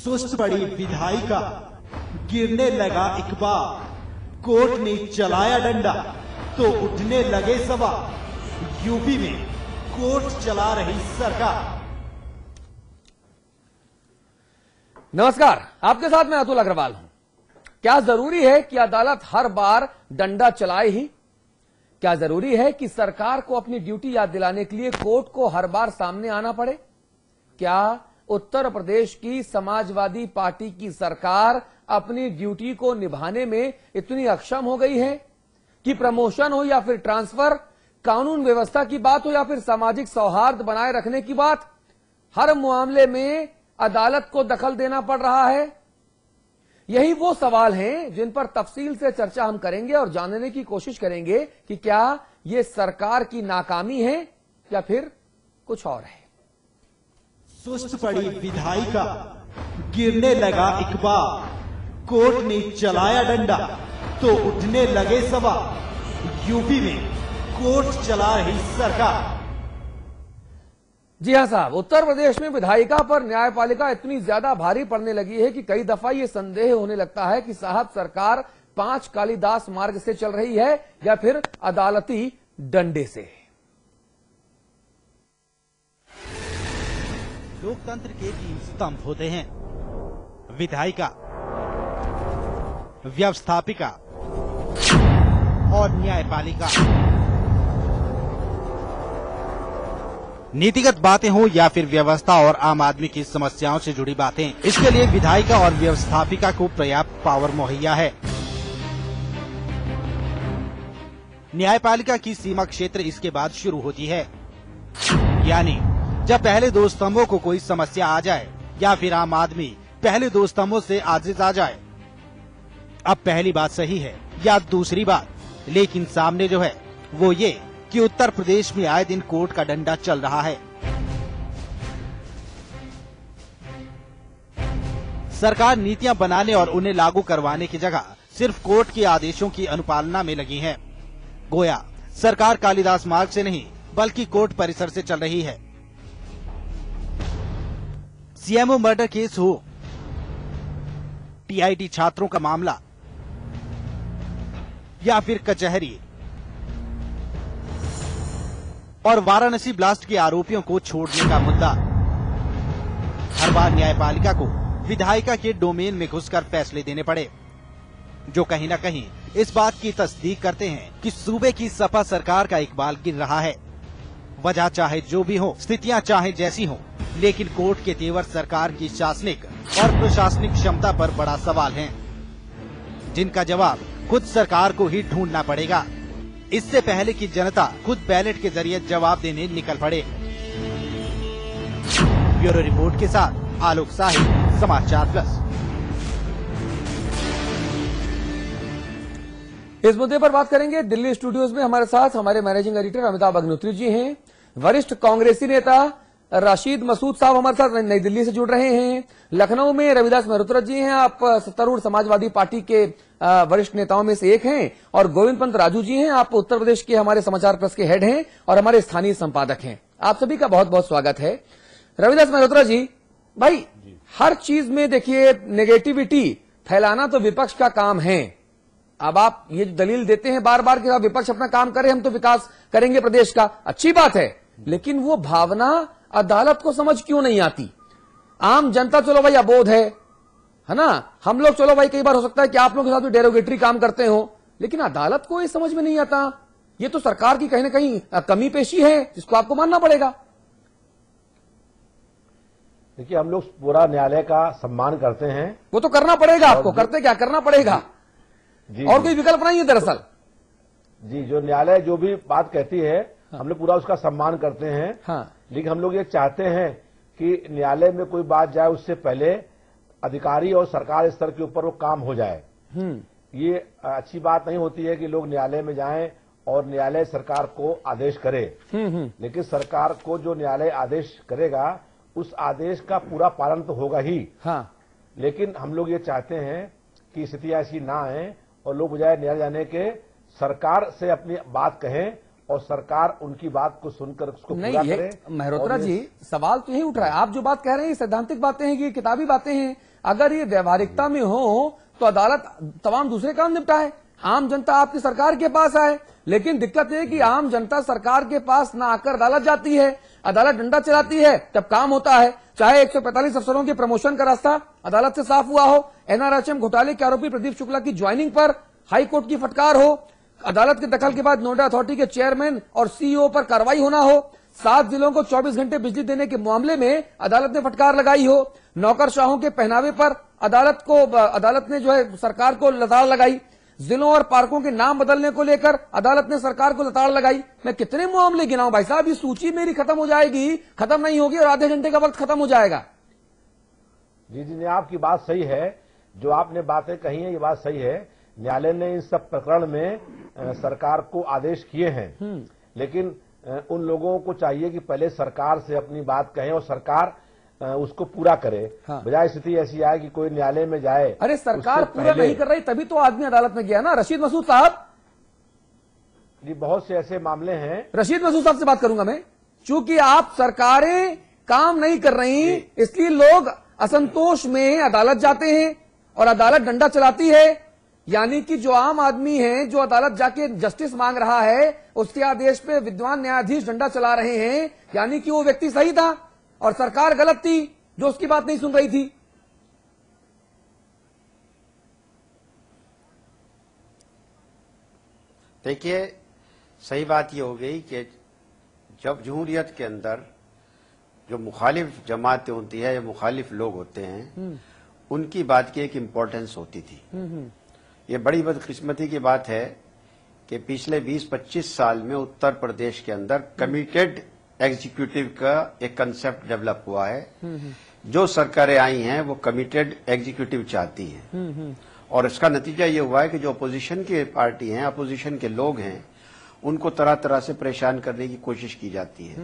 सुस्त पड़ी विधायिका, गिरने लगा इकबाल, कोर्ट ने चलाया डंडा तो उठने लगे सवाल। यूपी में कोर्ट चला रही सरकार। नमस्कार, आपके साथ मैं अतुल अग्रवाल हूं। क्या जरूरी है कि अदालत हर बार डंडा चलाए ही? क्या जरूरी है कि सरकार को अपनी ड्यूटी याद दिलाने के लिए कोर्ट को हर बार सामने आना पड़े? क्या उत्तर प्रदेश की समाजवादी पार्टी की सरकार अपनी ड्यूटी को निभाने में इतनी अक्षम हो गई है कि प्रमोशन हो या फिर ट्रांसफर, कानून व्यवस्था की बात हो या फिर सामाजिक सौहार्द बनाए रखने की बात, हर मामले में अदालत को दखल देना पड़ रहा है? यही वो सवाल हैं जिन पर तफसील से चर्चा हम करेंगे और जानने की कोशिश करेंगे कि क्या ये सरकार की नाकामी है या फिर कुछ और है। सुस्त पड़ी विधायिका, गिरने लगा इकबाल, कोर्ट ने चलाया डंडा तो उठने लगे सवाल। यूपी में कोर्ट चला रही सरकार। जी हां साहब, उत्तर प्रदेश में विधायिका पर न्यायपालिका इतनी ज्यादा भारी पड़ने लगी है कि कई दफा ये संदेह होने लगता है कि साहब सरकार 5 कालिदास मार्ग से चल रही है या फिर अदालती डंडे से। लोकतंत्र के 3 स्तंभ होते हैं: विधायिका, व्यवस्थापिका और न्यायपालिका। नीतिगत बातें हो या फिर व्यवस्था और आम आदमी की समस्याओं से जुड़ी बातें, इसके लिए विधायिका और व्यवस्थापिका को पर्याप्त पावर मुहैया है। न्यायपालिका की सीमा क्षेत्र इसके बाद शुरू होती है, यानी जब पहले 2 स्तंभों को कोई समस्या आ जाए या फिर आम आदमी पहले 2 स्तंभों से आजिज आ जाए। अब पहली बात सही है या दूसरी बात, लेकिन सामने जो है वो ये कि उत्तर प्रदेश में आए दिन कोर्ट का डंडा चल रहा है। सरकार नीतियां बनाने और उन्हें लागू करवाने की जगह सिर्फ कोर्ट के आदेशों की अनुपालना में लगी है। गोया सरकार कालिदास मार्ग से नहीं बल्कि कोर्ट परिसर से चल रही है। सीएमओ मर्डर केस हो, टीआईटी छात्रों का मामला या फिर कचहरी और वाराणसी ब्लास्ट के आरोपियों को छोड़ने का मुद्दा, हर बार न्यायपालिका को विधायिका के डोमेन में घुसकर फैसले देने पड़े, जो कहीं न कहीं इस बात की तस्दीक करते हैं कि सूबे की सपा सरकार का इकबाल गिर रहा है। वजह चाहे जो भी हो, स्थितियां चाहे जैसी हो, लेकिन कोर्ट के तेवर सरकार की शासनिक और प्रशासनिक क्षमता पर बड़ा सवाल है, जिनका जवाब खुद सरकार को ही ढूंढना पड़ेगा, इससे पहले कि जनता खुद बैलेट के जरिए जवाब देने निकल पड़े। ब्यूरो रिपोर्ट के साथ आलोक साहिब, समाचार प्लस। इस मुद्दे पर बात करेंगे। दिल्ली स्टूडियोज में हमारे साथ हमारे मैनेजिंग एडिटर अमिताभ अग्निहोत्री जी हैं, वरिष्ठ कांग्रेसी नेता राशिद मसूद साहब हमारे साथ नई दिल्ली से जुड़ रहे हैं, लखनऊ में रविदास मेहरोत्रा जी हैं, आप सत्तारूढ़ समाजवादी पार्टी के वरिष्ठ नेताओं में से एक हैं, और गोविंद पंत राजू जी हैं, आप उत्तर प्रदेश के हमारे समाचार प्लस के हेड हैं और हमारे स्थानीय संपादक हैं। आप सभी का बहुत बहुत स्वागत है। रविदास मेहरोत्रा जी, भाई हर चीज में देखिए नेगेटिविटी फैलाना तो विपक्ष का काम है। अब आप ये दलील देते हैं बार बार कि विपक्ष अपना काम करे, हम तो विकास करेंगे प्रदेश का, अच्छी बात है, लेकिन वो भावना अदालत को समझ क्यों नहीं आती? आम जनता चलो भाई अबोध है ना, हम लोग चलो भाई कई बार हो सकता है कि आप लोगों के साथ भी डेरोगेटरी काम करते हो, लेकिन अदालत को ये समझ में नहीं आता। ये तो सरकार की कहीं ना कहीं कमी पेशी है, जिसको आपको मानना पड़ेगा। देखिए, हम लोग पूरा न्यायालय का सम्मान करते हैं। वो तो करना पड़ेगा आपको, करते क्या करना पड़ेगा जी, और कोई विकल्प नहीं है दरअसल। जी, जो न्यायालय जो भी बात कहती है, हम लोग पूरा उसका सम्मान करते हैं। हाँ। लेकिन हम लोग ये चाहते हैं कि न्यायालय में कोई बात जाए उससे पहले अधिकारी और सरकार स्तर के ऊपर वो काम हो जाए। ये अच्छी बात नहीं होती है कि लोग न्यायालय में जाएं और न्यायालय सरकार को आदेश करे, लेकिन सरकार को जो न्यायालय आदेश करेगा उस आदेश का पूरा पालन तो होगा ही। हाँ। लेकिन हम लोग ये चाहते हैं कि स्थिति ऐसी ना आए और लोग बजाय न्यायालय जाने के सरकार से अपनी बात कहें और सरकार उनकी बात को सुनकर उसको नहीं, पूरा ये करे। मेहरोत्रा और ये- जी, सवाल तो यही उठ रहा है। आप जो बात कह रहे हैं ये सैद्धांतिक बातें हैं कि ये किताबी बातें हैं। अगर ये व्यवहारिकता में हो तो अदालत तमाम दूसरे काम निपटाए, आम जनता आपकी सरकार के पास आए। लेकिन दिक्कत है कि आम जनता सरकार के पास ना आकर अदालत जाती है, अदालत डंडा चलाती है, तब काम होता है। चाहे 145 अफसरों के प्रमोशन का रास्ता अदालत से साफ हुआ हो, एनआरएचएम घोटाले के आरोपी प्रदीप शुक्ला की ज्वाइनिंग पर हाईकोर्ट की फटकार हो, अदालत के दखल के बाद नोएडा अथॉरिटी के चेयरमैन और सीईओ पर कार्रवाई होना हो, 7 जिलों को 24 घंटे बिजली देने के मामले में अदालत ने फटकार लगाई हो, नौकरशाहों के पहनावे पर अदालत ने जो है सरकार को लताड़ लगाई, जिलों और पार्कों के नाम बदलने को लेकर अदालत ने सरकार को लताड़ लगाई। मैं कितने मामले गिनाऊं भाई साहब, ये सूची मेरी खत्म हो जाएगी, खत्म नहीं होगी और आधे घंटे का वक्त खत्म हो जाएगा। जी जी नहीं, आपकी बात सही है। जो आपने बातें कही है ये बात सही है। न्यायालय ने इन सब प्रकरण में सरकार को आदेश किए हैं, लेकिन उन लोगों को चाहिए कि पहले सरकार से अपनी बात कहें और सरकार उसको पूरा करे। हाँ। बजाय स्थिति ऐसी आए कि कोई न्यायालय में जाए। अरे सरकार उससे पूरा पहले- नहीं कर रही तभी तो आदमी अदालत में गया ना। रशीद मसूद साहब, जी बहुत से ऐसे मामले हैं। रशीद मसूद साहब से बात करूंगा मैं। चूंकि आप सरकारें काम नहीं कर रही, इसलिए लोग असंतोष में अदालत जाते हैं और अदालत डंडा चलाती है। यानी कि जो आम आदमी है जो अदालत जाके जस्टिस मांग रहा है, उसके आदेश पे विद्वान न्यायाधीश डंडा चला रहे हैं, यानी कि वो व्यक्ति सही था और सरकार गलत थी जो उसकी बात नहीं सुन रही थी। देखिए, सही बात ये हो गई कि जब जमहूरियत के अंदर जो मुखालिफ जमातें होती है या मुखालिफ लोग होते हैं, उनकी बात की एक इम्पोर्टेंस होती थी। ये बड़ी बदकिस्मती की बात है कि पिछले 20-25 साल में उत्तर प्रदेश के अंदर कमिटेड एग्जीक्यूटिव का एक कंसेप्ट डेवलप हुआ है। जो सरकारें आई हैं वो कमिटेड एग्जीक्यूटिव चाहती हैं, और इसका नतीजा ये हुआ है कि जो अपोजिशन की पार्टी हैं, अपोजिशन के लोग हैं, उनको तरह तरह से परेशान करने की कोशिश की जाती है।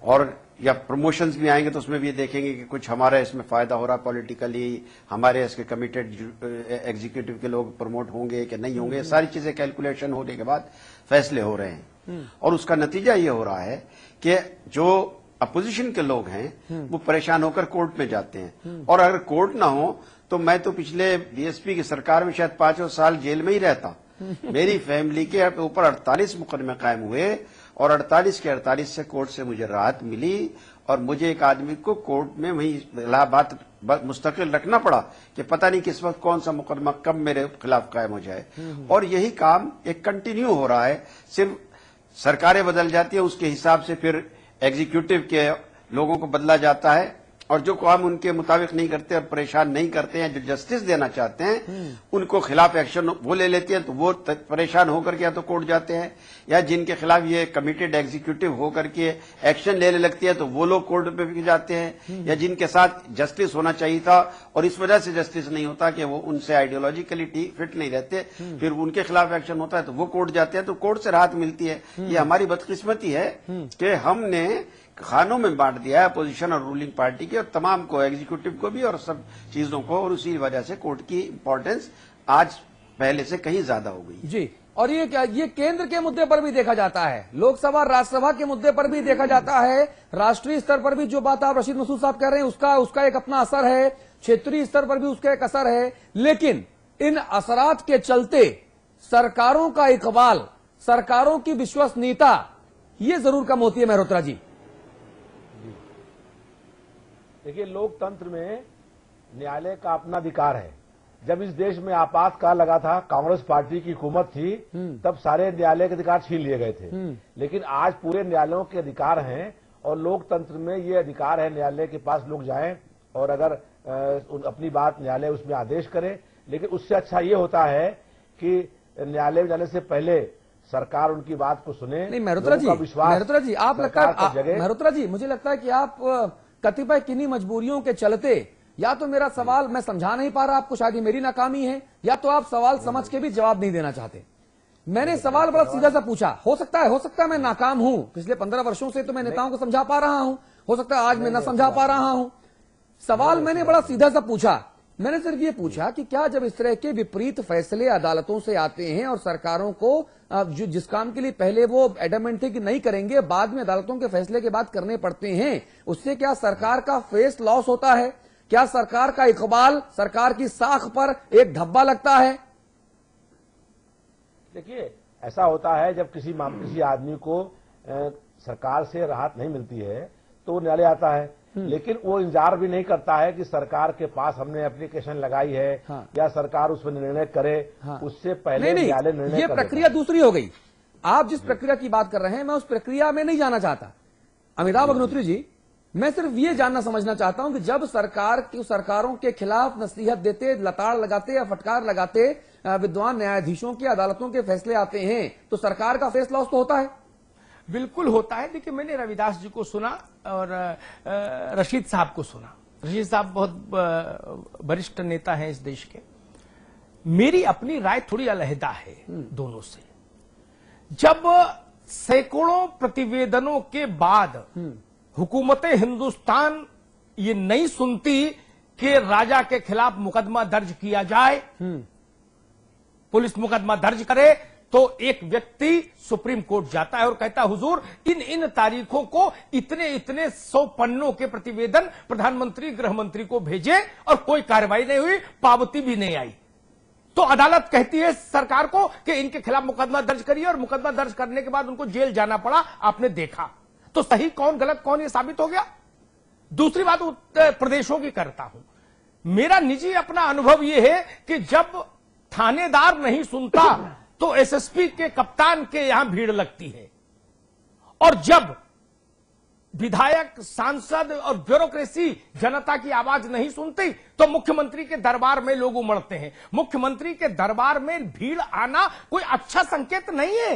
और या प्रमोशंस भी आएंगे तो उसमें भी देखेंगे कि कुछ हमारा इसमें फायदा हो रहा पॉलिटिकली, हमारे इसके कमिटेड एग्जीक्यूटिव के लोग प्रमोट होंगे कि नहीं होंगे, सारी चीजें कैलकुलेशन होने के बाद फैसले हो रहे हैं। और उसका नतीजा ये हो रहा है कि जो अपोजिशन के लोग हैं वो परेशान होकर कोर्ट में जाते हैं। और अगर कोर्ट ना हो तो मैं तो पिछले बीएसपी की सरकार में शायद 5 साल जेल में ही रहता। मेरी फैमिली के ऊपर 48 मुकदमे कायम हुए और 48 के 48 से कोर्ट से मुझे राहत मिली, और मुझे एक आदमी को कोर्ट में वही इलाहाबाद मुस्तकिल रखना पड़ा कि पता नहीं किस वक्त कौन सा मुकदमा कब मेरे खिलाफ कायम हो जाए। और यही काम एक कंटिन्यू हो रहा है। सिर्फ सरकारें बदल जाती है, उसके हिसाब से फिर एग्जीक्यूटिव के लोगों को बदला जाता है, और जो काम उनके मुताबिक नहीं करते और परेशान नहीं करते हैं, जो जस्टिस देना चाहते हैं, उनको खिलाफ एक्शन वो ले लेते हैं, तो वो परेशान होकर के या तो कोर्ट जाते हैं, या जिनके खिलाफ ये कमिटेड एग्जीक्यूटिव होकर के एक्शन लेने लगती है तो वो लोग कोर्ट पे भी जाते हैं, या जिनके साथ जस्टिस होना चाहिए था और इस वजह से जस्टिस नहीं होता कि वो उनसे आइडियोलॉजिकली फिट नहीं रहते, फिर उनके खिलाफ एक्शन होता है तो वो कोर्ट जाते हैं, तो कोर्ट से राहत मिलती है। ये हमारी बदकिस्मती है कि हमने खानों में बांट दिया है अपोजिशन और रूलिंग पार्टी के, और तमाम को, एग्जीक्यूटिव को भी और सब चीजों को, और उसी वजह से कोर्ट की इंपॉर्टेंस आज पहले से कहीं ज्यादा हो गई जी। और ये क्या, ये केंद्र के मुद्दे पर भी देखा जाता है, लोकसभा राज्यसभा के मुद्दे पर भी देखा जाता है, राष्ट्रीय स्तर पर भी जो बात आप रशीद मसूद साहब कह रहे हैं उसका एक अपना असर है, क्षेत्रीय स्तर पर भी उसका एक असर है। लेकिन इन असरात के चलते सरकारों का इकबाल, सरकारों की विश्वसनीयता ये जरूर कम होती है। मेहरोत्रा जी, देखिए, लोकतंत्र में न्यायालय का अपना अधिकार है। जब इस देश में आपातकाल लगा था, कांग्रेस पार्टी की हुकूमत थी, तब सारे न्यायालय के अधिकार छीन लिए गए थे। लेकिन आज पूरे न्यायालयों के अधिकार हैं, और लोकतंत्र में ये अधिकार है न्यायालय के पास लोग जाएं और अगर अपनी बात न्यायालय उसमें आदेश करे। लेकिन उससे अच्छा ये होता है कि न्यायालय में जाने से पहले सरकार उनकी बात को सुने। नहीं मेहरोत्रा जी, आप लगता है, मेहरोत्रा जी मुझे लगता है कि आप कतिपय किन्हीं मजबूरियों के चलते, या तो मेरा सवाल मैं समझा नहीं पा रहा आपको, शायद ये मेरी नाकामी है, या तो आप सवाल समझ के भी जवाब नहीं देना चाहते। मैंने सवाल बड़ा सीधा सा पूछा, हो सकता है मैं नाकाम हूं, पिछले 15 वर्षों से तो मैं नेताओं को समझा पा रहा हूं, हो सकता है आज मैं न समझा पा रहा हूं। सवाल मैंने बड़ा सीधा सा पूछा, मैंने सिर्फ ये पूछा कि क्या जब इस तरह के विपरीत फैसले अदालतों से आते हैं और सरकारों को जो जिस काम के लिए पहले वो एडमेंट थे कि नहीं करेंगे, बाद में अदालतों के फैसले के बाद करने पड़ते हैं, उससे क्या सरकार का फेस लॉस होता है? क्या सरकार का इकबाल, सरकार की साख पर एक धब्बा लगता है? देखिए, ऐसा होता है जब किसी आदमी को सरकार से राहत नहीं मिलती है तो वो न्यायालय आता है, लेकिन वो इंतजार भी नहीं करता है कि सरकार के पास हमने एप्लीकेशन लगाई है या सरकार उस पर निर्णय करे। उससे पहले न्यायालय निर्णय ये प्रक्रिया दूसरी हो गई। आप जिस प्रक्रिया की बात कर रहे हैं, मैं उस प्रक्रिया में नहीं जाना चाहता। अमिताभ अग्निहोत्री जी, मैं सिर्फ ये जानना समझना चाहता हूं कि जब सरकारों के खिलाफ नसीहत देते, लताड़ लगाते या फटकार लगाते विद्वान न्यायाधीशों की अदालतों के फैसले आते हैं, तो सरकार का फेस लॉस तो होता है। बिल्कुल होता है। देखिए, मैंने रविदास जी को सुना और रशीद साहब को सुना। रशीद साहब बहुत वरिष्ठ नेता हैं इस देश के। मेरी अपनी राय थोड़ी अलहदा है दोनों से। जब सैकड़ों प्रतिवेदनों के बाद हुकूमत हिंदुस्तान ये नहीं सुनती कि राजा के खिलाफ मुकदमा दर्ज किया जाए, पुलिस मुकदमा दर्ज करे, तो एक व्यक्ति सुप्रीम कोर्ट जाता है और कहता है, हुजूर इन तारीखों को इतने 100 पन्नों के प्रतिवेदन प्रधानमंत्री गृह मंत्री को भेजे और कोई कार्रवाई नहीं हुई, पावती भी नहीं आई। तो अदालत कहती है सरकार को कि इनके खिलाफ मुकदमा दर्ज करिए, और मुकदमा दर्ज करने के बाद उनको जेल जाना पड़ा। आपने देखा तो सही कौन गलत कौन, ये साबित हो गया। दूसरी बात उत्तर प्रदेशों की करता हूं। मेरा निजी अपना अनुभव यह है कि जब थानेदार नहीं सुनता तो एसएसपी के कप्तान के यहां भीड़ लगती है, और जब विधायक, सांसद और ब्यूरोक्रेसी जनता की आवाज नहीं सुनती तो मुख्यमंत्री के दरबार में लोग उमड़ते हैं। मुख्यमंत्री के दरबार में भीड़ आना कोई अच्छा संकेत नहीं है।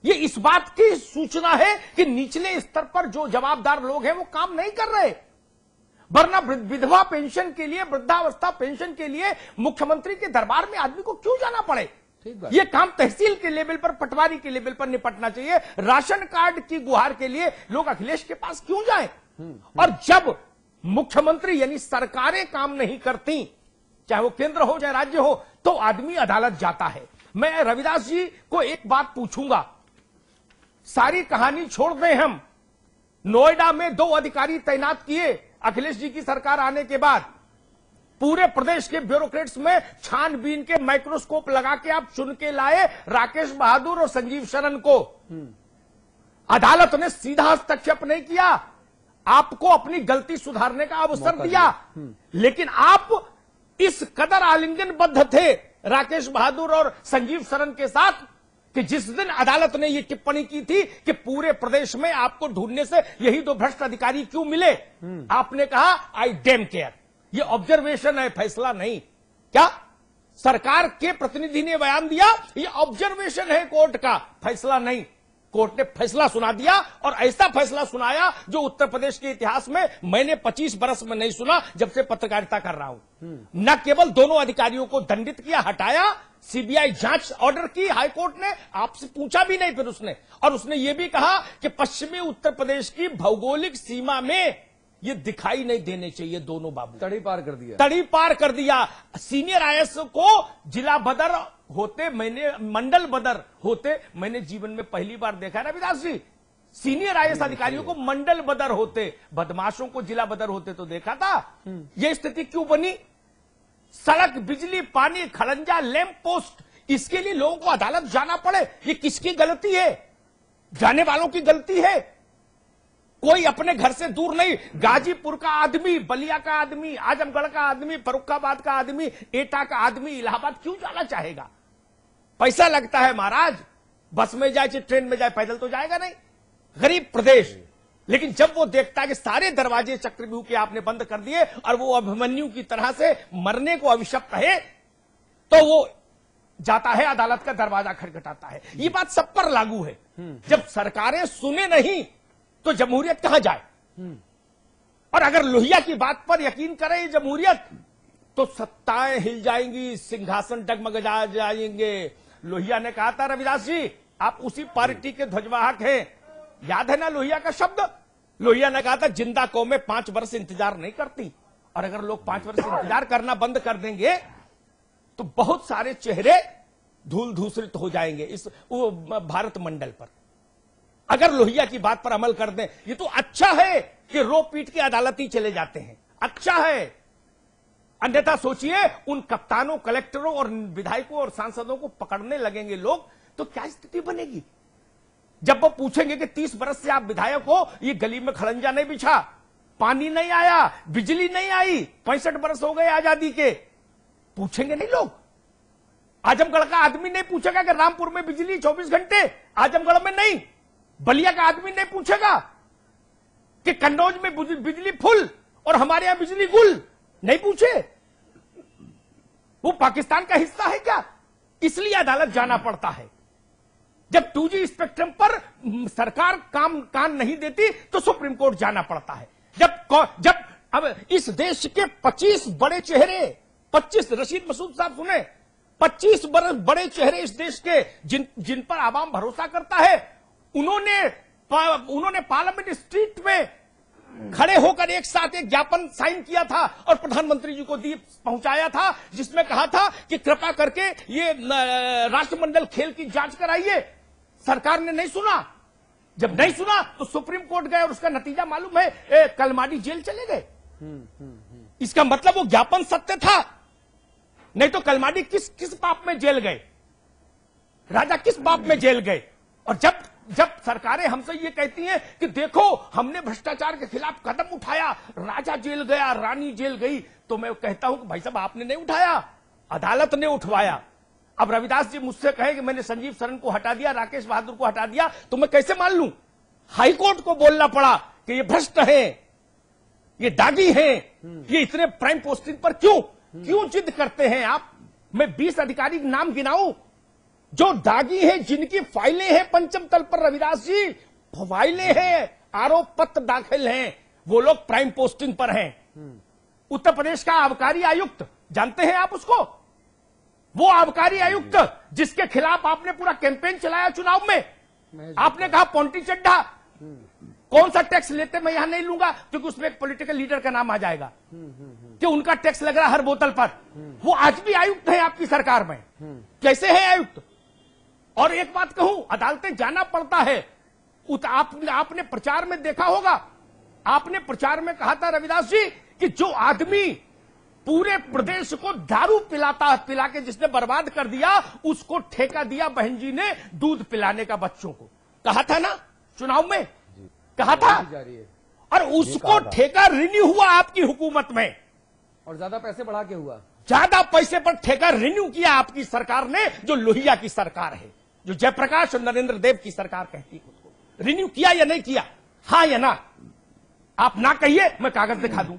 ये इस बात की सूचना है कि निचले स्तर पर जो जवाबदार लोग हैं वो काम नहीं कर रहे। वरना विधवा पेंशन के लिए, वृद्धावस्था पेंशन के लिए मुख्यमंत्री के दरबार में आदमी को क्यों जाना पड़े? ये काम तहसील के लेवल पर, पटवारी के लेवल पर निपटना चाहिए। राशन कार्ड की गुहार के लिए लोग अखिलेश के पास क्यों जाएं? और जब मुख्यमंत्री यानी सरकारें काम नहीं करती, चाहे वो केंद्र हो चाहे राज्य हो, तो आदमी अदालत जाता है। मैं रविदास जी को एक बात पूछूंगा, सारी कहानी छोड़ दें हम। नोएडा में 2 अधिकारी तैनात किए अखिलेश जी की सरकार आने के बाद। पूरे प्रदेश के ब्यूरोक्रेट्स में छानबीन के माइक्रोस्कोप लगा के आप चुन के लाए राकेश बहादुर और संजीव शरण को। अदालत ने सीधा हस्तक्षेप नहीं किया, आपको अपनी गलती सुधारने का अवसर दिया। लेकिन आप इस कदर आलिंगनबद्ध थे राकेश बहादुर और संजीव शरण के साथ कि जिस दिन अदालत ने यह टिप्पणी की थी कि पूरे प्रदेश में आपको ढूंढने से यही 2 भ्रष्ट अधिकारी क्यों मिले, आपने कहा आई डैम केयर। ये ऑब्जर्वेशन है, फैसला नहीं। क्या सरकार के प्रतिनिधि ने बयान दिया, ये ऑब्जर्वेशन है कोर्ट का, फैसला नहीं। कोर्ट ने फैसला सुना दिया, और ऐसा फैसला सुनाया जो उत्तर प्रदेश के इतिहास में मैंने 25 बरस में नहीं सुना जब से पत्रकारिता कर रहा हूं। न केवल दोनों अधिकारियों को दंडित किया, हटाया, सीबीआई जांच ऑर्डर की हाईकोर्ट ने, आपसे पूछा भी नहीं फिर उसने। और उसने ये भी कहा कि पश्चिमी उत्तर प्रदेश की भौगोलिक सीमा में ये दिखाई नहीं देने चाहिए दोनों बाबू। तड़ी पार कर दिया, तड़ी पार कर दिया। सीनियर आईएएस को जिला बदर होते, मैंने मंडल बदर होते, मैंने जीवन में पहली बार देखा है रविदास जी। सीनियर आईएएस अधिकारियों को मंडल बदर होते, बदमाशों को जिला बदर होते तो देखा था। यह स्थिति क्यों बनी? सड़क, बिजली, पानी, खड़ंजा, लैंप पोस्ट, इसके लिए लोगों को अदालत जाना पड़े, ये किसकी गलती है? जाने वालों की गलती है। कोई अपने घर से दूर नहीं, गाजीपुर का आदमी, बलिया का आदमी, आजमगढ़ का आदमी, फर्रुखाबाद का आदमी, एटा का आदमी इलाहाबाद क्यों जाना चाहेगा? पैसा लगता है महाराज, बस में जाए चाहे ट्रेन में जाए, पैदल तो जाएगा नहीं। गरीब प्रदेश। लेकिन जब वो देखता है कि सारे दरवाजे चक्रव्यूह के आपने बंद कर दिए और वो अभिमन्यु की तरह से मरने को अभिशप्त है, तो वो जाता है, अदालत का दरवाजा खटखटाता है। ये बात सब पर लागू है। जब सरकारें सुने नहीं तो जमहूरियत कहां जाए? और अगर लोहिया की बात पर यकीन करें जमहूरियत, तो सत्ताएं हिल जाएंगी, सिंहासन डगमगा जाएंगे। लोहिया ने कहा था, रविदास जी आप उसी पार्टी के ध्वजवाहक हैं, याद है ना लोहिया का शब्द? लोहिया ने कहा था, जिंदा कौमें 5 वर्ष इंतजार नहीं करती। और अगर लोग 5 वर्ष इंतजार करना बंद कर देंगे तो बहुत सारे चेहरे धूल धूसरित हो जाएंगे इस वो भारत मंडल पर। अगर लोहिया की बात पर अमल कर दें, ये तो अच्छा है कि रो पीट के अदालत ही चले जाते हैं, अच्छा है। अन्यथा सोचिए उन कप्तानों, कलेक्टरों और विधायकों और सांसदों को पकड़ने लगेंगे लोग तो क्या स्थिति बनेगी। जब वो पूछेंगे कि 30 बरस से आप विधायक हो, ये गली में खड़ंजा नहीं बिछा, पानी नहीं आया, बिजली नहीं आई, 65 बरस हो गए आजादी के, पूछेंगे नहीं लोग। आजमगढ़ का आदमी नहीं पूछेगा कि रामपुर में बिजली 24 घंटे, आजमगढ़ में नहीं। बलिया का आदमी नहीं पूछेगा कि कन्नौज में बिजली फुल और हमारे यहां बिजली गुल, नहीं पूछे। वो पाकिस्तान का हिस्सा है क्या? इसलिए अदालत जाना पड़ता है। जब 2G स्पेक्ट्रम पर सरकार कान नहीं देती तो सुप्रीम कोर्ट जाना पड़ता है। जब अब इस देश के 25 बड़े चेहरे, 25 रशीद मसूद साहब सुने, 25 बड़े चेहरे इस देश के जिन पर आवाम भरोसा करता है, उन्होंने पार्लियामेंट स्ट्रीट में खड़े होकर एक साथ एक ज्ञापन साइन किया था और प्रधानमंत्री जी को पहुंचाया था, जिसमें कहा था कि कृपा करके ये राष्ट्रमंडल खेल की जांच कराइए। सरकार ने नहीं सुना। जब नहीं सुना तो सुप्रीम कोर्ट गए और उसका नतीजा मालूम है, कलमाडी जेल चले गए। इसका मतलब वो ज्ञापन सत्य था, नहीं तो कलमाडी किस पाप में जेल गए, राजा किस पाप में जेल गए। और जब सरकारें हमसे ये कहती हैं कि देखो हमने भ्रष्टाचार के खिलाफ कदम उठाया, राजा जेल गया, रानी जेल गई, तो मैं कहता हूं कि भाई साहब आपने नहीं उठाया, अदालत ने उठवाया। अब रविदास जी मुझसे कहे कि मैंने संजीव सरन को हटा दिया, राकेश बहादुर को हटा दिया, तो मैं कैसे मान लूं? हाईकोर्ट को बोलना पड़ा कि ये भ्रष्ट हैं, ये दागी हैं, ये इतने प्राइम पोस्टिंग पर क्यों जिद करते हैं आप? मैं 20 अधिकारी के नाम गिनाऊं जो दागी हैं, जिनकी फाइलें हैं पंचम तल पर, रविदास जी फाइलें हैं, आरोप पत्र दाखिल हैं, वो लोग प्राइम पोस्टिंग पर हैं। उत्तर प्रदेश का आबकारी आयुक्त, जानते हैं आप उसको? वो आबकारी आयुक्त जिसके खिलाफ आपने पूरा कैंपेन चलाया चुनाव में, आपने कहा पोंटी चड्ढा, कौन सा टैक्स लेते मैं यहां नहीं लूंगा क्योंकि उसमें एक पॉलिटिकल लीडर का नाम आ जाएगा कि उनका टैक्स लग रहा हर बोतल पर। वो आज भी आयुक्त है आपकी सरकार में, कैसे है आयुक्त? और एक बात कहूं, अदालतें जाना पड़ता है। आपने प्रचार में देखा होगा, आपने प्रचार में कहा था रविदास जी कि जो आदमी पूरे प्रदेश को दारू पिला के जिसने बर्बाद कर दिया, उसको ठेका दिया बहन जी ने दूध पिलाने का बच्चों को, कहा था ना चुनाव में, कहा था। और उसको ठेका रिन्यू हुआ आपकी हुकूमत में, और ज्यादा पैसे बढ़ा के हुआ, ज्यादा पैसे पर ठेका रिन्यू किया आपकी सरकार ने, जो लोहिया की सरकार है, जो जयप्रकाश और नरेंद्र देव की सरकार कहती है खुद को। रिन्यू किया या नहीं किया? हाँ या ना? आप ना कहिए, मैं कागज दिखा दूं।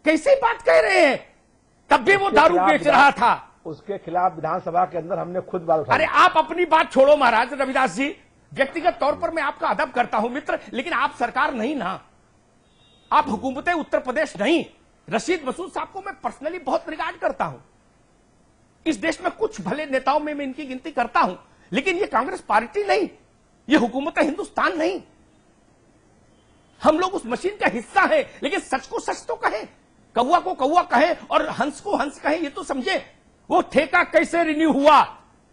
कैसे बात कह रहे हैं? तब भी वो दारू बेच रहा था, उसके खिलाफ विधानसभा के अंदर हमने खुद बात उठाई। अरे आप अपनी बात छोड़ो महाराज रविदास जी, व्यक्तिगत तौर पर मैं आपका अदब करता हूं मित्र, लेकिन आप सरकार नहीं ना, आप हुकूमत उत्तर प्रदेश नहीं। रशीद मसूद साहब को मैं पर्सनली बहुत रिगार्ड करता हूं, इस देश में कुछ भले नेताओं में मैं इनकी गिनती करता हूं, लेकिन ये कांग्रेस पार्टी नहीं, ये हुकूमत हिंदुस्तान नहीं। हम लोग उस मशीन का हिस्सा है, लेकिन सच को सच तो कहें, कौवा को कौवा कहें और हंस को हंस कहें, ये तो समझे। वो ठेका कैसे रिन्यू हुआ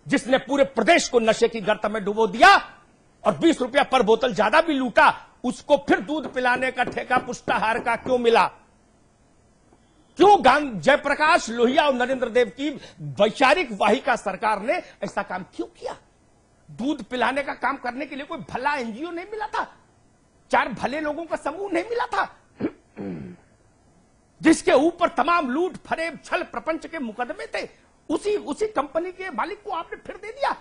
जिसने पूरे प्रदेश को नशे की गर्त में डुबो दिया और 20 रुपया पर बोतल ज्यादा भी लूटा, उसको फिर दूध पिलाने का ठेका पुष्टाहार का क्यों मिला? क्यों जयप्रकाश, लोहिया और नरेंद्र देव की वैचारिक वाहिका सरकार ने ऐसा काम क्यों किया? दूध पिलाने का काम करने के लिए कोई भला एनजीओ नहीं मिला था, 4 भले लोगों का समूह नहीं मिला था जिसके ऊपर तमाम लूट फरेब छल प्रपंच के मुकदमे थे? उसी कंपनी के मालिक को आपने फिर दे दिया।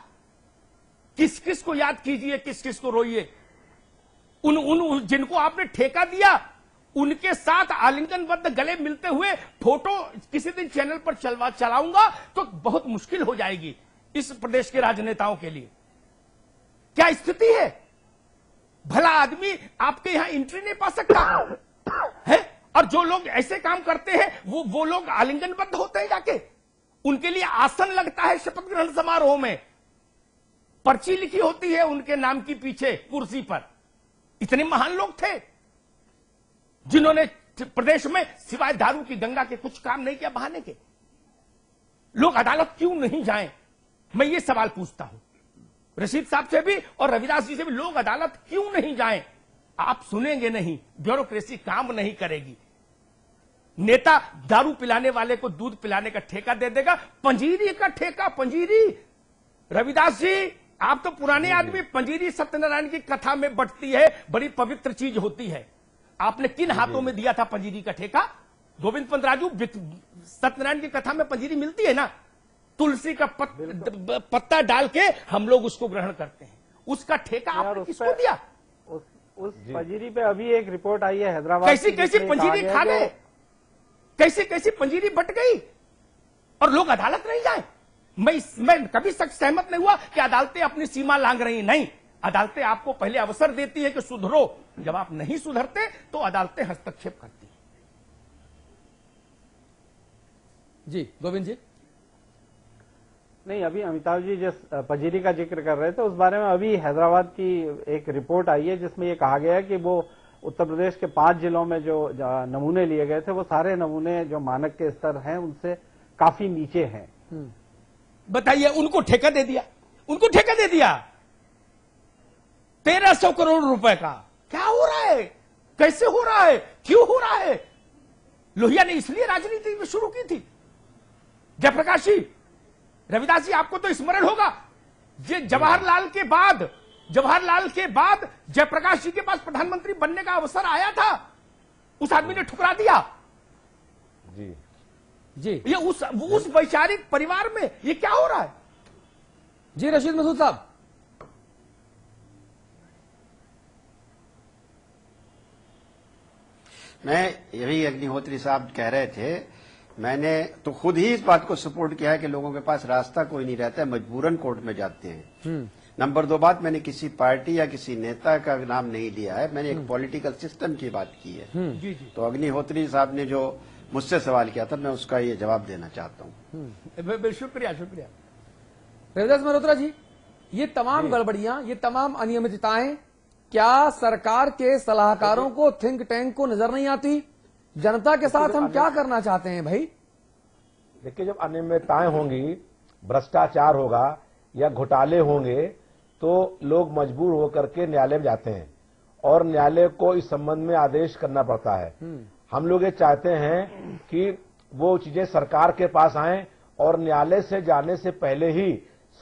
किस किस को याद कीजिए, किस किस को रोइए। जिनको आपने ठेका दिया उनके साथ आलिंगनबद्ध गले मिलते हुए फोटो किसी दिन चैनल पर चलाऊंगा तो बहुत मुश्किल हो जाएगी इस प्रदेश के राजनेताओं के लिए। क्या स्थिति है? भला आदमी आपके यहां एंट्री नहीं पा सकता है? और जो लोग ऐसे काम करते हैं वो लोग आलिंगनबद्ध होते हैं, जाके उनके लिए आसन लगता है शपथ ग्रहण समारोह में, पर्ची लिखी होती है उनके नाम की पीछे कुर्सी पर। इतने महान लोग थे जिन्होंने प्रदेश में सिवाय दारू की गंगा के कुछ काम नहीं किया बहाने के? लोग अदालत क्यों नहीं जाएं? मैं ये सवाल पूछता हूं रशीद साहब से भी और रविदास जी से भी, लोग अदालत क्यों नहीं जाएं? आप सुनेंगे नहीं, ब्यूरोक्रेसी काम नहीं करेगी। नेता दारू पिलाने वाले को दूध पिलाने का ठेका दे देगा, पंजीरी का ठेका, पंजीरी। रविदास जी आप तो पुराने आदमी, पंजीरी सत्यनारायण की कथा में बटती है, बड़ी पवित्र चीज होती है। आपने किन हाथों में दिया था पंजीरी का ठेका? गोविंद पंत राजू, सत्यनारायण की कथा में पंजीरी मिलती है ना, तुलसी का पत्ता डाल के हम लोग उसको ग्रहण करते हैं, उसका ठेका आपने किसको दिया? उस पंजीरी पे अभी एक रिपोर्ट आई है हैदराबाद, कैसी कैसी पंजीरी खा गए, कैसी कैसी पंजीरी बट गई, और लोग अदालत नहीं जाए। मैं कभी सहमत नहीं हुआ कि अदालतें अपनी सीमा लांघ रही, नहीं, अदालतें आपको पहले अवसर देती है कि सुधरो, जब आप नहीं सुधरते तो अदालतें हस्तक्षेप करती हैं। जी गोविंद जी। नहीं, अभी अमिताभ जी जिस पंजीरी का जिक्र कर रहे थे उस बारे में अभी हैदराबाद की एक रिपोर्ट आई है जिसमें ये कहा गया है कि वो उत्तर प्रदेश के 5 जिलों में जो नमूने लिए गए थे वो सारे नमूने जो मानक के स्तर हैं उनसे काफी नीचे हैं। बताइए, उनको ठेका दे दिया, उनको ठेका दे दिया 1300 करोड़ रुपए का। क्या हो रहा है, कैसे हो रहा है, क्यों हो रहा है? लोहिया ने इसलिए राजनीति में शुरू की थी। जयप्रकाश जी, रविदास जी, आपको तो स्मरण होगा, ये जवाहरलाल के बाद जयप्रकाश जी के पास प्रधानमंत्री बनने का अवसर आया था, उस आदमी ने ठुकरा दिया। जी जी, ये उस वैचारिक परिवार में ये क्या हो रहा है? जी रशीद मसूद साहब। मैं यही अग्निहोत्री साहब कह रहे थे, मैंने तो खुद ही इस बात को सपोर्ट किया है कि लोगों के पास रास्ता कोई नहीं रहता है, मजबूरन कोर्ट में जाते हैं। नंबर 2 बात, मैंने किसी पार्टी या किसी नेता का नाम नहीं लिया है, मैंने एक पॉलिटिकल सिस्टम की बात की है। जी जी, तो अग्निहोत्री साहब ने जो मुझसे सवाल किया था, मैं उसका ये जवाब देना चाहता हूँ। शुक्रिया शुक्रिया। रविदास मल्होत्रा जी, ये तमाम गड़बड़ियां, ये तमाम अनियमितताएं क्या सरकार के सलाहकारों को, थिंक टैंक को नजर नहीं आती? जनता के साथ हम क्या करना चाहते हैं भाई? देखिए, जब अनियमितताएं होंगी, भ्रष्टाचार होगा या घोटाले होंगे तो लोग मजबूर होकर के न्यायालय में जाते हैं और न्यायालय को इस संबंध में आदेश करना पड़ता है। हम लोग ये चाहते हैं कि वो चीजें सरकार के पास आएं और न्यायालय से जाने से पहले ही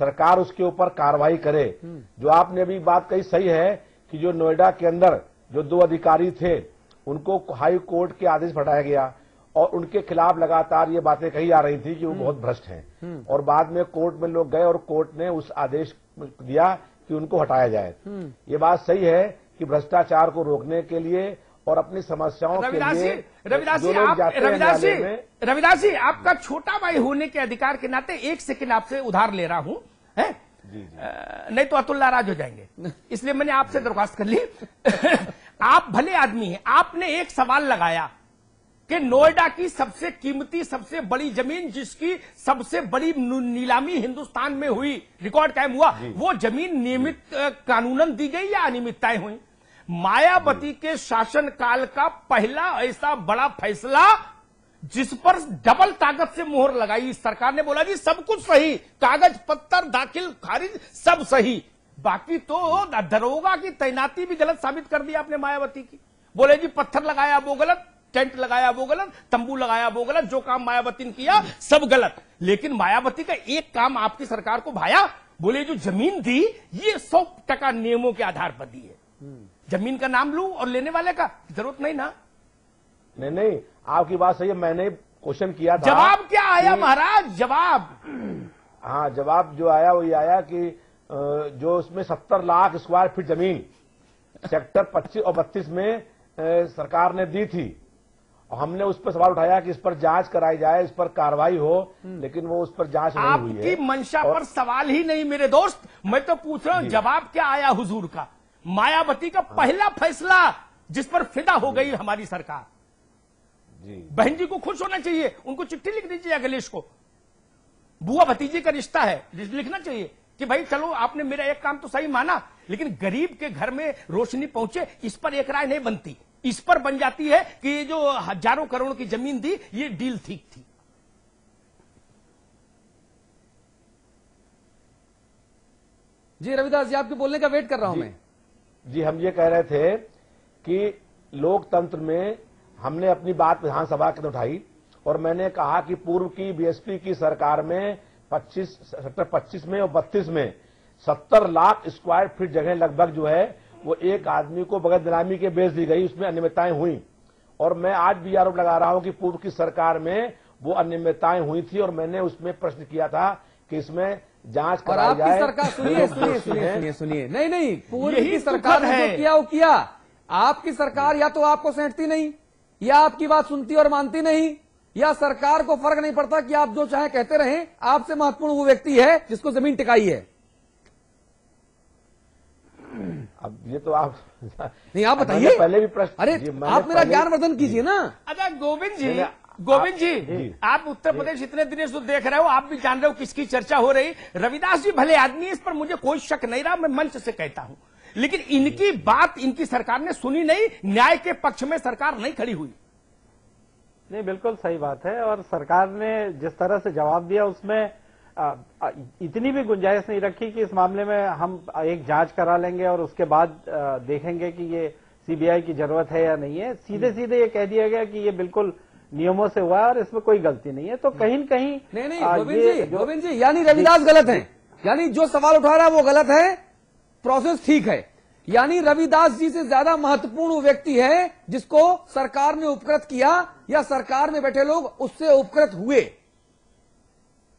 सरकार उसके ऊपर कार्रवाई करे। जो आपने अभी बात कही सही है कि जो नोएडा के अंदर जो 2 अधिकारी थे उनको हाई कोर्ट के आदेश हटाया गया और उनके खिलाफ लगातार ये बातें कही जा रही थी कि वो बहुत भ्रष्ट हैं, और बाद में कोर्ट में लोग गए और कोर्ट ने उस आदेश दिया कि उनको हटाया जाए। ये बात सही है कि भ्रष्टाचार को रोकने के लिए और अपनी समस्याओं के लिए रविदास जी, आपका छोटा भाई होने के अधिकार के नाते 1 सेकंड आपसे उधार ले रहा हूं, है? नहीं तो अतुल नाराज हो जाएंगे, इसलिए मैंने आपसे दरख्वास्त कर ली। आप भले आदमी हैं, आपने एक सवाल लगाया कि नोएडा की सबसे कीमती, सबसे बड़ी जमीन जिसकी सबसे बड़ी नीलामी हिंदुस्तान में हुई, रिकॉर्ड कायम हुआ, वो जमीन नियमित कानूनन दी गई या अनियमितताएं हुई? मायावती के शासनकाल का पहला ऐसा बड़ा फैसला जिस पर डबल ताकत से मोहर लगाई सरकार ने, बोला जी सब कुछ सही, कागज पत्तर दाखिल खारिज सब सही, बाकी तो दरोगा की तैनाती भी गलत साबित कर दी आपने मायावती की। बोले जी पत्थर लगाया वो गलत, टेंट लगाया वो गलत, तंबू लगाया वो गलत, जो काम मायावती ने किया सब गलत। लेकिन मायावती का एक काम आपकी सरकार को भाया, बोले जो जमीन दी ये 100% नियमों के आधार पर दी है। जमीन का नाम लूं और लेने वाले का जरूरत नहीं ना। नहीं, आपकी बात सही है, मैंने क्वेश्चन किया था। जवाब क्या आया महाराज? जवाब, हाँ, जवाब जो आया वो ये आया कि जो उसमें 70 लाख स्क्वायर फीट जमीन सेक्टर 25 और 32 में सरकार ने दी थी, और हमने उस पर सवाल उठाया कि इस पर जांच कराई जाए, इस पर कार्रवाई हो, लेकिन वो उस पर जांच नहीं हुई है। आपकी मंशा पर सवाल ही नहीं मेरे दोस्त, मैं तो पूछ रहा हूं जवाब क्या आया हुजूर का? मायावती का पहला फैसला जिस पर फिदा हो गई हमारी सरकार। बहन जी को खुश होना चाहिए, उनको चिट्ठी लिख दीजिए अखिलेश को, बुआ भतीजे का रिश्ता है, लिखना चाहिए कि भाई चलो आपने मेरा एक काम तो सही माना, लेकिन गरीब के घर में रोशनी पहुंचे इस पर एक राय नहीं बनती। इस पर बन जाती है कि ये जो हजारों करोड़ की जमीन दी, ये डील ठीक थी। जी रविदास जी, आपके बोलने का वेट कर रहा हूं मैं। जी, हम ये कह रहे थे कि लोकतंत्र में हमने अपनी बात विधानसभा के उठाई और मैंने कहा कि पूर्व की बीएसपी की सरकार में 25 में और 32 में 70 लाख स्क्वायर फीट जगह लगभग जो है वो एक आदमी को बगैर नीलामी के बेच दी गई, उसमें अनियमितताएं हुई। और मैं आज भी आरोप लगा रहा हूं कि पूर्व की सरकार में वो अनियमितताएं हुई थी और मैंने उसमें प्रश्न किया था कि इसमें जांच और कराई आपकी जाए। सरकार सुनिए, नहीं, पूर्व यही की तो सरकार खर ने है। जो किया वो किया। आपकी सरकार या तो आपको सैंटती नहीं, या आपकी बात सुनती और मानती नहीं, या सरकार को फर्क नहीं पड़ता कि आप जो चाहे कहते रहें, आपसे महत्वपूर्ण वो व्यक्ति है जिसको जमीन टिकाई है। अब ये तो आप नहीं, आप बताइए। पहले भी प्रश्न, अरे जी, मैंने आप मेरा पहले- ज्ञानवर्धन कीजिए ना। अच्छा गोविंद जी, नहीं, गोविंद जी। जी, आप उत्तर प्रदेश इतने दिनों से देख रहे हो, आप भी जान रहे हो किसकी चर्चा हो रही। रविदास जी भले आदमी है, इस पर मुझे कोई शक नहीं रहा, मैं मंच से कहता हूं, लेकिन इनकी बात इनकी सरकार ने सुनी नहीं, न्याय के पक्ष में सरकार नहीं खड़ी हुई। नहीं, बिल्कुल सही बात है। और सरकार ने जिस तरह से जवाब दिया उसमें इतनी भी गुंजाइश नहीं रखी कि इस मामले में हम एक जांच करा लेंगे और उसके बाद देखेंगे कि ये सीबीआई की जरूरत है या नहीं है। सीधे सीधे ये कह दिया गया कि ये बिल्कुल नियमों से हुआ है और इसमें कोई गलती नहीं है। तो कहीं न कहीं नहीं, गोविंद जी, यानी रविदास गलत है, यानी जो सवाल उठा रहा है वो गलत है, प्रोसेस ठीक है। यानी रविदास जी से ज्यादा महत्वपूर्ण वो व्यक्ति है जिसको सरकार ने उपकृत किया, या सरकार में बैठे लोग उससे उपकृत हुए।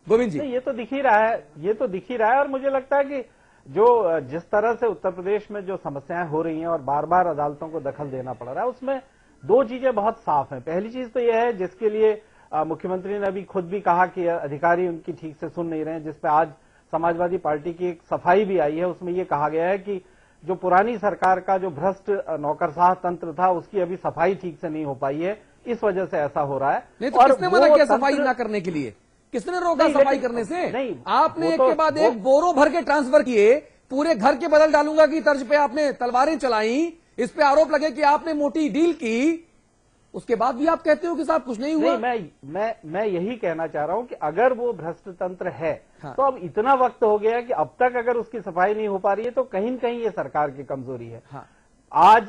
गोविंद जी, ये तो दिख ही रहा है, ये तो दिख ही रहा है। और मुझे लगता है कि जो जिस तरह से उत्तर प्रदेश में जो समस्याएं हो रही हैं और बार बार अदालतों को दखल देना पड़ रहा है, उसमें दो चीजें बहुत साफ हैं। पहली चीज तो यह है जिसके लिए मुख्यमंत्री ने अभी खुद भी कहा कि अधिकारी उनकी ठीक से सुन नहीं रहे हैं, जिसपे आज समाजवादी पार्टी की एक सफाई भी आई है। उसमें यह कहा गया है कि जो पुरानी सरकार का जो भ्रष्ट नौकरशाह तंत्र था उसकी अभी सफाई ठीक से नहीं हो पाई है, इस वजह से ऐसा हो रहा है। नहीं तो किसने मना किया सफाई ना करने के लिए? किसने रोका सफाई करने से? नहीं, आपने एक के बाद एक बोरों भर के ट्रांसफर किए, पूरे घर के बदल डालूंगा की तर्ज पे आपने तलवारें चलाई, इस पे आरोप लगे कि आपने मोटी डील की, उसके बाद भी आप कहते हो कि साहब कुछ नहीं हुआ। नहीं, मैं यही कहना चाह रहा हूं कि अगर वो भ्रष्ट तंत्र है हाँ। तो अब इतना वक्त हो गया कि अब तक अगर उसकी सफाई नहीं हो पा रही है तो कहीं न कहीं ये सरकार की कमजोरी है। हाँ। आज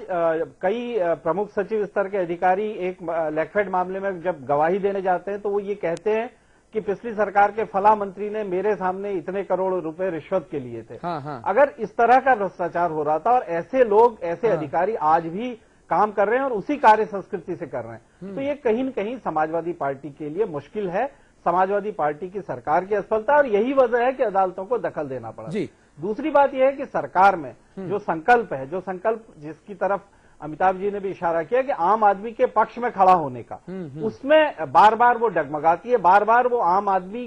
कई प्रमुख सचिव स्तर के अधिकारी एक लैकफेड मामले में जब गवाही देने जाते हैं तो वो ये कहते हैं कि पिछली सरकार के फला मंत्री ने मेरे सामने इतने करोड़ रुपए रिश्वत के लिए थे। हाँ। अगर इस तरह का भ्रष्टाचार हो रहा था और ऐसे लोग, ऐसे अधिकारी आज भी काम कर रहे हैं और उसी कार्य संस्कृति से कर रहे हैं, तो ये कहीं न कहीं समाजवादी पार्टी के लिए मुश्किल है। समाजवादी पार्टी की सरकार की असफलता, और यही वजह है कि अदालतों को दखल देना पड़ा। जी। दूसरी बात यह है कि सरकार में जो संकल्प है, जो संकल्प जिसकी तरफ अमिताभ जी ने भी इशारा किया कि आम आदमी के पक्ष में खड़ा होने का, उसमें बार बार वो डगमगाती है, बार बार वो आम आदमी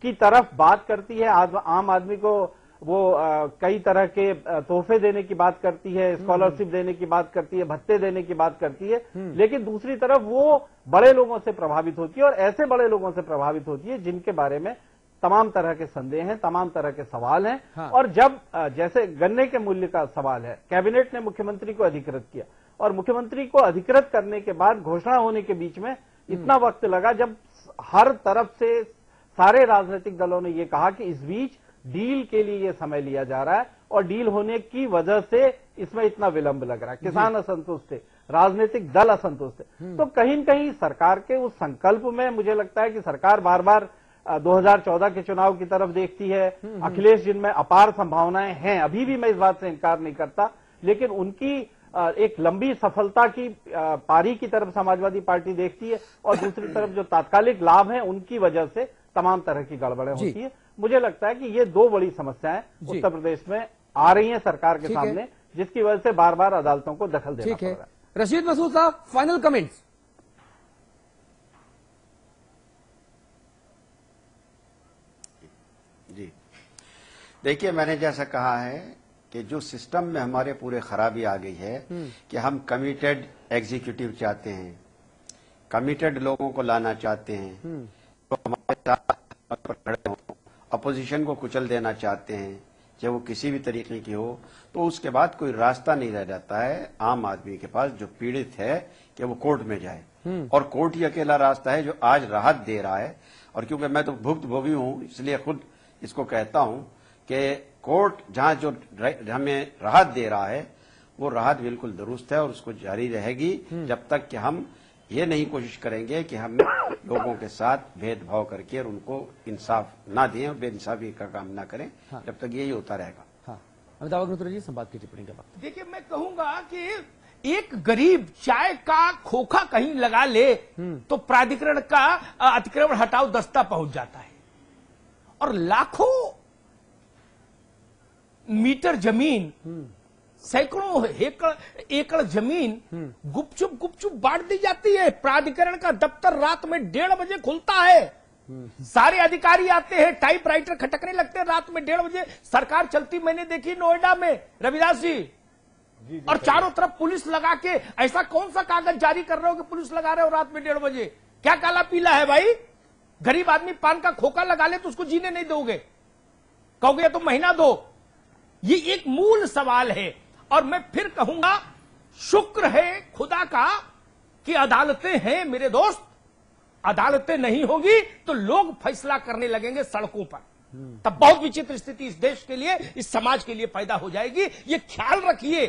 की तरफ बात करती है, आम आदमी को वो कई तरह के तोहफे देने की बात करती है, स्कॉलरशिप देने की बात करती है, भत्ते देने की बात करती है, लेकिन दूसरी तरफ वो बड़े लोगों से प्रभावित होती है और ऐसे बड़े लोगों से प्रभावित होती है जिनके बारे में तमाम तरह के संदेह हैं, तमाम तरह के सवाल हैं। हाँ। और जब जैसे गन्ने के मूल्य का सवाल है, कैबिनेट ने मुख्यमंत्री को अधिकृत किया और मुख्यमंत्री को अधिकृत करने के बाद घोषणा होने के बीच में इतना वक्त लगा, जब हर तरफ से सारे राजनीतिक दलों ने यह कहा कि इस बीच डील के लिए यह समय लिया जा रहा है और डील होने की वजह से इसमें इतना विलंब लग रहा है। किसान असंतुष्ट थे, राजनीतिक दल असंतुष्ट थे। तो कहीं न कहीं सरकार के उस संकल्प में मुझे लगता है कि सरकार बार बार 2014 के चुनाव की तरफ देखती है। अखिलेश जिनमें अपार संभावनाएं हैं, अभी भी मैं इस बात से इनकार नहीं करता, लेकिन उनकी एक लंबी सफलता की पारी की तरफ समाजवादी पार्टी देखती है और दूसरी तरफ जो तात्कालिक लाभ हैं उनकी वजह से तमाम तरह की गड़बड़ें होती है। मुझे लगता है कि ये दो बड़ी समस्याएं उत्तर प्रदेश में आ रही हैं सरकार के सामने, जिसकी वजह से बार बार अदालतों को दखल देना पड़ रहा है। रशीद मसूद साहब, फाइनल कमेंट्स। जी देखिए, मैंने जैसा कहा है कि जो सिस्टम में हमारे पूरे खराबी आ गई है कि हम कमिटेड एग्जीक्यूटिव चाहते हैं, कमिटेड लोगों को लाना चाहते हैं, तो हमारे साथ खड़े हों, अपोजिशन को कुचल देना चाहते हैं, चाहे वो किसी भी तरीके की हो, तो उसके बाद कोई रास्ता नहीं रह जाता है आम आदमी के पास जो पीड़ित है कि वो कोर्ट में जाए। और कोर्ट ही अकेला रास्ता है जो आज राहत दे रहा है। और क्योंकि मैं तो भुक्तभोगी हूं, इसलिए खुद इसको कहता हूं कि कोर्ट जहां जो हमें राहत दे रहा है वो राहत बिल्कुल दुरुस्त है और उसको जारी रहेगी जब तक कि हम ये नहीं कोशिश करेंगे कि हम लोगों के साथ भेदभाव करके और उनको इंसाफ ना दें और बेइंसाफी का काम ना करें। जब तक यही होता रहेगा। हाँ, अमिताभ अग्निहोत्री जी, संवाद की टिप्पणी का वक्त। देखिए, मैं कहूंगा कि एक गरीब चाय का खोखा कहीं लगा ले तो प्राधिकरण का अतिक्रमण हटाओ दस्ता पहुंच जाता है, और लाखों मीटर जमीन, सैकड़ों एकड़ जमीन गुपचुप बांट दी जाती है। प्राधिकरण का दफ्तर रात में 1:30 बजे खुलता है। सारे अधिकारी आते हैं, टाइपराइटर खटकने लगते हैं रात में 1:30 बजे। सरकार चलती मैंने देखी नोएडा में, रविदास जी, और चारों तरफ पुलिस लगा के। ऐसा कौन सा कागज जारी कर रहे हो कि पुलिस लगा रहे हो रात में 1:30 बजे? क्या काला पीला है भाई? गरीब आदमी पान का खोखा लगा ले तो उसको जीने नहीं दोगे, कहोगे तो महीना दो। ये एक मूल सवाल है। और मैं फिर कहूंगा, शुक्र है खुदा का कि अदालतें हैं मेरे दोस्त। अदालतें नहीं होगी तो लोग फैसला करने लगेंगे सड़कों पर, तब बहुत विचित्र स्थिति इस देश के लिए, इस समाज के लिए पैदा हो जाएगी। ये ख्याल रखिए,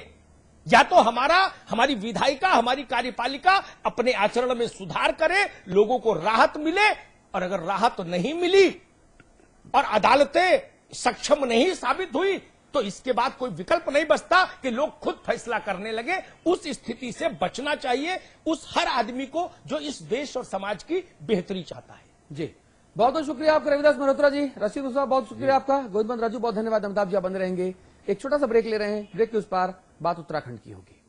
या तो हमारी विधायिका, हमारी कार्यपालिका अपने आचरण में सुधार करे, लोगों को राहत मिले, और अगर राहत नहीं मिली और अदालतें सक्षम नहीं साबित हुई तो इसके बाद कोई विकल्प नहीं बचता कि लोग खुद फैसला करने लगे। उस स्थिति से बचना चाहिए उस हर आदमी को जो इस देश और समाज की बेहतरी चाहता है। जी, बहुत बहुत शुक्रिया आपका रविदास मल्होत्रा जी, रशीद मुसाफ बहुत शुक्रिया आपका, गोविंद राजू बहुत धन्यवाद। अमिताभ जी आप बंद रहेंगे, एक छोटा सा ब्रेक ले रहे हैं, ब्रेक के उस पार बात उत्तराखंड की होगी।